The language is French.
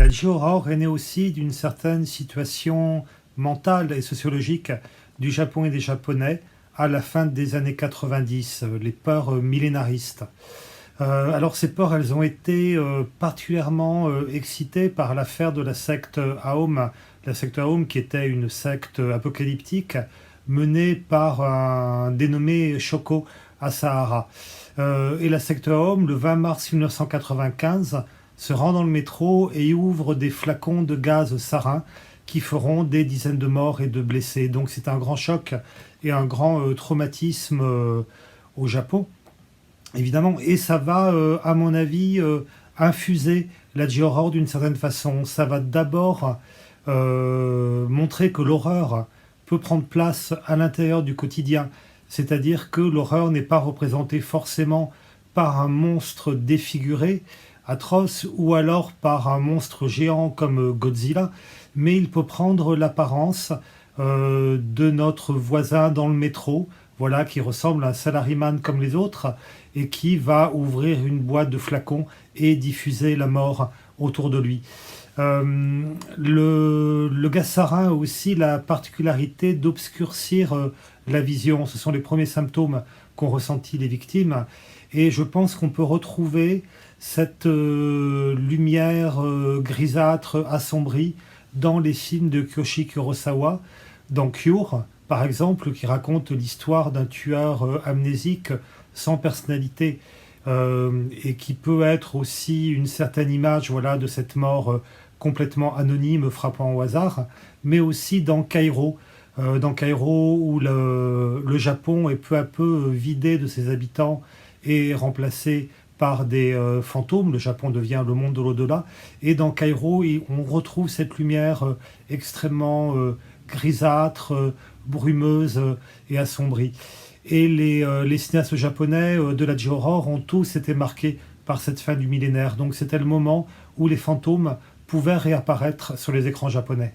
La J-horror est née aussi d'une certaine situation mentale et sociologique du Japon et des Japonais à la fin des années 90, les peurs millénaristes. Alors ces peurs, elles ont été particulièrement excitées par l'affaire de la secte Aum, la secte Aum qui était une secte apocalyptique menée par un dénommé Shoko Asahara. Et la secte Aum, le 20 mars 1995, se rend dans le métro et ouvre des flacons de gaz sarin qui feront des dizaines de morts et de blessés. Donc c'est un grand choc et un grand traumatisme au Japon, évidemment. Et ça va, à mon avis, infuser la J-horror d'une certaine façon. Ça va d'abord montrer que l'horreur peut prendre place à l'intérieur du quotidien. C'est-à-dire que l'horreur n'est pas représentée forcément par un monstre défiguré, atroce, ou alors par un monstre géant comme Godzilla, mais il peut prendre l'apparence de notre voisin dans le métro, voilà, qui ressemble à un salaryman comme les autres, et qui va ouvrir une boîte de flacons et diffuser la mort autour de lui. Le gaz sarin a aussi la particularité d'obscurcir la vision. Ce sont les premiers symptômes qu'ont ressentis les victimes. Et je pense qu'on peut retrouver cette lumière grisâtre, assombrie, dans les films de Kiyoshi Kurosawa, dans Cure, par exemple, qui raconte l'histoire d'un tueur amnésique sans personnalité, et qui peut être aussi une certaine image, voilà, de cette mort complètement anonyme, frappant au hasard, mais aussi dans Kairo, où le Japon est peu à peu vidé de ses habitants et remplacé par des fantômes. Le Japon devient le monde de l'au-delà. Et dans Kairo, on retrouve cette lumière extrêmement grisâtre, brumeuse et assombrie. Et les cinéastes japonais de la J-horror ont tous été marqués par cette fin du millénaire. Donc c'était le moment où les fantômes pouvaient réapparaître sur les écrans japonais.